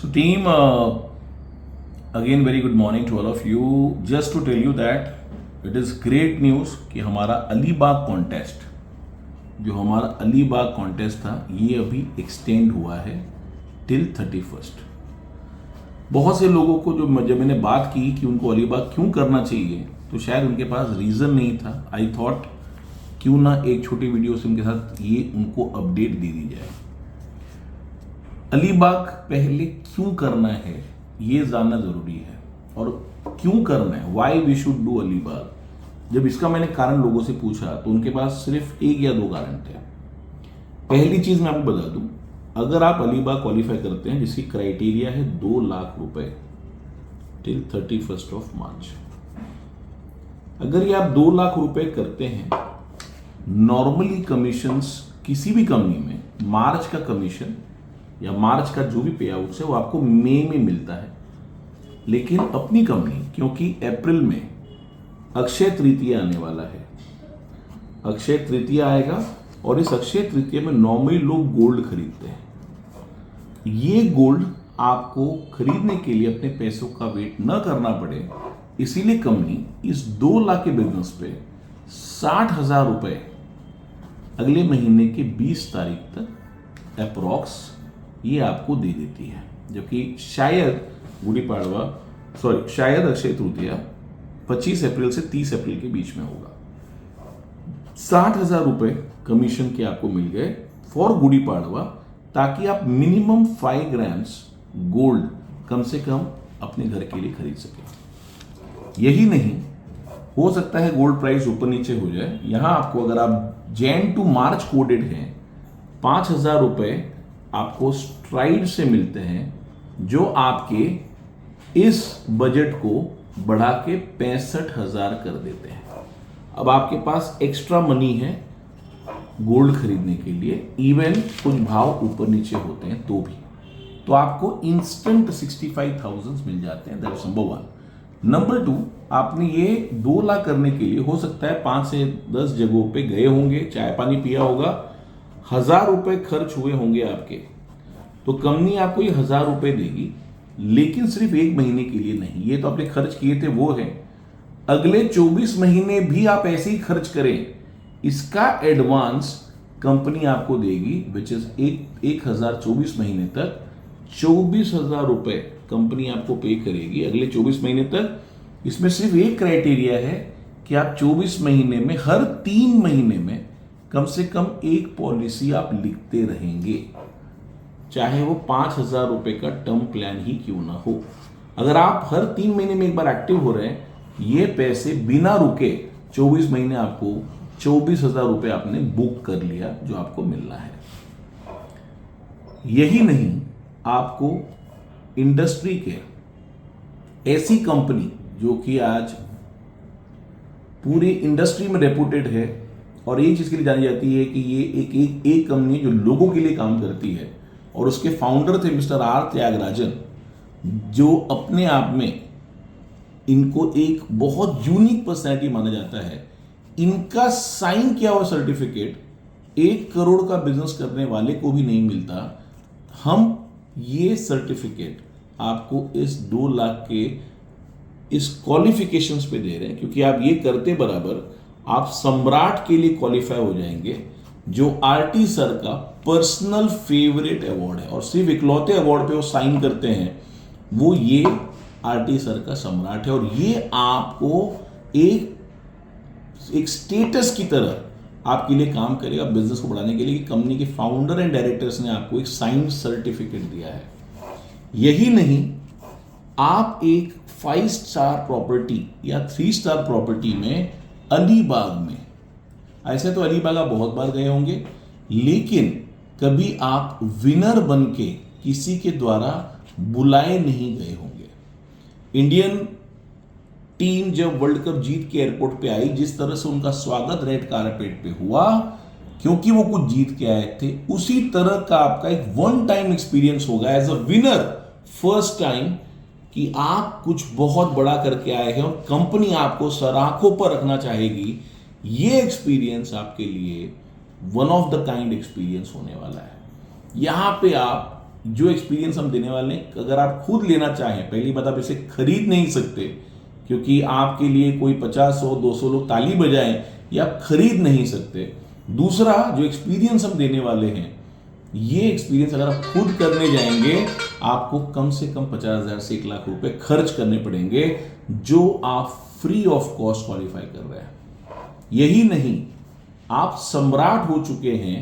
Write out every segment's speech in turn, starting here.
So, team, again, very good morning to all of you. Just to tell you that it is great news कि हमारा Alibag contest था ये अभी extend हुआ है टिल 31। बहुत से लोगों को जब मैंने बात की कि उनको अलीबाग क्यों करना चाहिए तो शायद उनके पास रीज़न नहीं था। आई थॉट क्यों ना एक छोटी वीडियो से उनके साथ ये उनको अपडेट दे दी जाए। अलीबाग पहले क्यों करना है ये जानना जरूरी है और क्यों करना है, why we should do Alibag. जब इसका मैंने कारण लोगों से पूछा तो उनके पास सिर्फ एक या दो कारण थे। पहली चीज मैं आपको बता दूं, अगर आप अलीबाग क्वालिफाई करते हैं जिसकी क्राइटेरिया है 2 लाख रुपए टिल 31 मार्च, अगर ये आप 2 लाख रुपए करते हैं, नॉर्मली कमीशंस किसी भी कंपनी में मार्च का कमीशन या मार्च का जो भी पे आउट है वो आपको मई में मिलता है। लेकिन अपनी कंपनी क्योंकि अप्रैल में अक्षय तृतीया आने वाला है, अक्षय तृतीया आएगा और इस अक्षय तृतीया में नॉर्मली लोग गोल्ड खरीदते हैं। ये गोल्ड आपको खरीदने के लिए अपने पैसों का वेट न करना पड़े, इसीलिए कंपनी इस 2 लाख के बिजनेस पे 60,000 रुपए अगले महीने के 20 तारीख तक अप्रॉक्स ये आपको दे देती है। जबकि शायद गुड़ी पाड़वा शायद अक्षय तृतीया 25 अप्रैल से 30 अप्रैल के बीच में होगा। 60,000 रुपए कमीशन के आपको मिल गए फॉर गुड़ी पाड़वा, ताकि आप मिनिमम 5 ग्राम्स गोल्ड कम से कम अपने घर के लिए खरीद सके। यही नहीं, हो सकता है गोल्ड प्राइस ऊपर नीचे हो जाए। यहां आपको अगर आप जैन टू मार्च कोडेड हैं 5,000 रुपए आपको स्ट्राइड से मिलते हैं, जो आपके इस बजट को बढ़ा के 65,000 कर देते हैं। अब आपके पास एक्स्ट्रा मनी है गोल्ड खरीदने के लिए, इवन कुछ भाव ऊपर नीचे होते हैं तो आपको इंस्टेंट 65,000 मिल जाते हैं। That is number 1। नंबर 2, आपने ये 2 लाख करने के लिए हो सकता है 5 से 10 जगहों पे गए होंगे, चाय पानी पिया होगा, 1,000 रुपए खर्च हुए होंगे आपके, तो कंपनी आपको ये 1,000 रुपए देगी, लेकिन सिर्फ 1 महीने के लिए नहीं। ये तो आपने खर्च किए थे वो है, अगले 24 महीने भी आप ऐसे ही खर्च करें, इसका एडवांस कंपनी आपको देगी, विच इज 1,024 महीने तक 24,000 रुपए कंपनी आपको पे करेगी अगले 24 महीने तक। इसमें सिर्फ एक क्राइटेरिया है कि आप 24 महीने में हर 3 महीने में कम से कम एक पॉलिसी आप लिखते रहेंगे, चाहे वो 5,000 रुपए का टर्म प्लान ही क्यों ना हो। अगर आप हर 3 महीने में एक बार एक्टिव हो रहे हैं, ये पैसे बिना रुके 24 महीने आपको 24,000 रुपए आपने बुक कर लिया जो आपको मिलना है। यही नहीं, आपको इंडस्ट्री के ऐसी कंपनी जो कि आज पूरी इंडस्ट्री में रेपुटेड है और एक चीज के लिए जानी जाती है कि ये एक कंपनी जो लोगों के लिए काम करती है, और उसके फाउंडर थे मिस्टर आर त्यागराजन, जो अपने आप में इनको एक बहुत यूनिक पर्सनैलिटी माना जाता है। इनका साइन किया हुआ सर्टिफिकेट 1 करोड़ का बिजनेस करने वाले को भी नहीं मिलता। हम ये सर्टिफिकेट आपको इस 2 लाख के इस क्वालिफिकेशंस पे दे रहे हैं, क्योंकि आप ये करते बराबर आप सम्राट के लिए क्वालिफाई हो जाएंगे, जो आरटी सर का पर्सनल फेवरेट अवार्ड है। और सिर्फ इकलौते अवार्ड पे वो साइन करते हैं, वो ये आरटी सर का सम्राट है। और ये आपको एक स्टेटस की तरह आपके लिए काम करेगा बिजनेस को बढ़ाने के लिए, कि कंपनी के फाउंडर एंड डायरेक्टर्स ने आपको एक साइन सर्टिफिकेट दिया है। यही नहीं, आप एक 5 स्टार प्रॉपर्टी या 3 स्टार प्रॉपर्टी में अलीबाग में, ऐसे तो अलीबाग आप बहुत बार गए होंगे, लेकिन कभी आप विनर बन के किसी के द्वारा बुलाए नहीं गए होंगे। इंडियन टीम जब वर्ल्ड कप जीत के एयरपोर्ट पे आई, जिस तरह से उनका स्वागत रेड कारपेट पे हुआ, क्योंकि वो कुछ जीत के आए थे, उसी तरह का आपका एक 1 टाइम एक्सपीरियंस होगा as a winner, first time, कि आप कुछ बहुत बड़ा करके आए हैं और कंपनी आपको सराखों पर रखना चाहेगी। ये एक्सपीरियंस आपके लिए one of the kind experience होने वाला है। यहां पे आप जो एक्सपीरियंस हम देने वाले हैं, अगर आप खुद लेना चाहें, पहली बात आप इसे खरीद नहीं सकते क्योंकि आपके लिए कोई 50, 100, 200 लोग ताली बजाएं, ये आप खरीद नहीं सकते। दूसरा, जो एक्सपीरियंस हम देने वाले हैं, ये एक्सपीरियंस अगर आप खुद करने जाएंगे आपको कम से कम 50,000 से 1 लाख रुपए खर्च करने पड़ेंगे, जो आप फ्री ऑफ कॉस्ट क्वालिफाई कर रहे हैं। यही नहीं, आप सम्राट हो चुके हैं,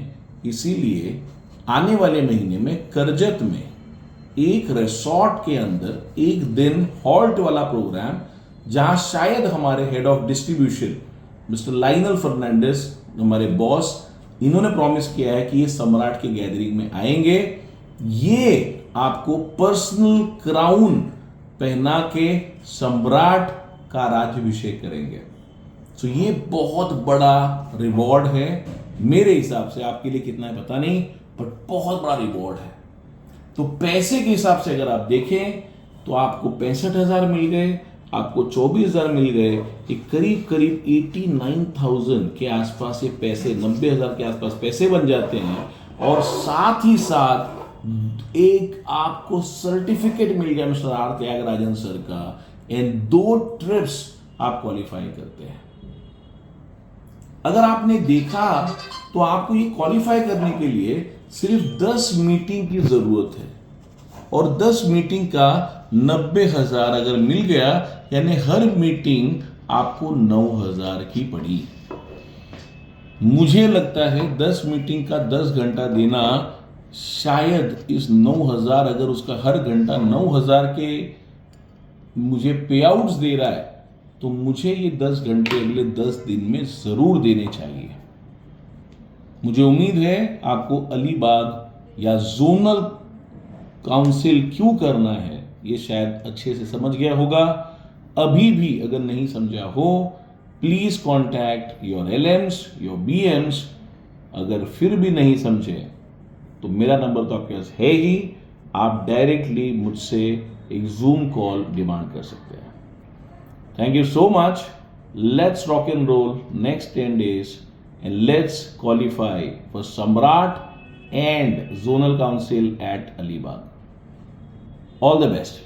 इसीलिए आने वाले महीने में करजत में एक रिसॉर्ट के अंदर 1 दिन हॉल्ट वाला प्रोग्राम, जहां शायद हमारे head of distribution mister Lionel Fernandes, हमारे बॉस, इन्होंने प्रॉमिस किया है कि ये सम्राट के गैदरिंग में आएंगे, ये आपको पर्सनल क्राउन पहना के सम्राट का राज्याभिषेक करेंगे। तो ये बहुत बड़ा रिवॉर्ड है मेरे हिसाब से। आपके लिए कितना है पता नहीं, बट बहुत बड़ा रिवॉर्ड है। तो पैसे के हिसाब से अगर आप देखें तो आपको 65,000 मिल गए, आपको 24,000 मिल गए, ये करीब करीब 89,000 के आसपास ये पैसे, 90,000 के आसपास पैसे बन जाते हैं। और साथ ही साथ एक आपको सर्टिफिकेट मिल गया मिस्टर आर त्यागराजन सर का, एंड 2 ट्रिप्स आप क्वालिफाई करते हैं। अगर आपने देखा तो आपको ये क्वालिफाई करने के लिए सिर्फ 10 मीटिंग की जरूरत है, और 10 मीटिंग का 90,000 अगर मिल गया, यानी हर मीटिंग आपको 9,000 की पड़ी। मुझे लगता है 10 मीटिंग का 10 घंटा देना, शायद इस 9,000, अगर उसका हर घंटा 9,000 के मुझे पे आउट्स दे रहा है, तो मुझे ये 10 घंटे अगले 10 दिन में जरूर देने चाहिए। मुझे उम्मीद है आपको अलीबाग या जोनल काउंसिल क्यों करना है ये शायद अच्छे से समझ गया होगा। अभी भी अगर नहीं समझा हो, प्लीज कॉन्टैक्ट योर एलएम्स, योर बीएम्स। अगर फिर भी नहीं समझे तो मेरा नंबर तो आपके पास है ही, आप डायरेक्टली मुझसे एक जूम कॉल डिमांड कर सकते हैं। Thank you so much. Let's rock and roll next 10 days and let's qualify for Samrat and Zonal Council at Alibag. All the best.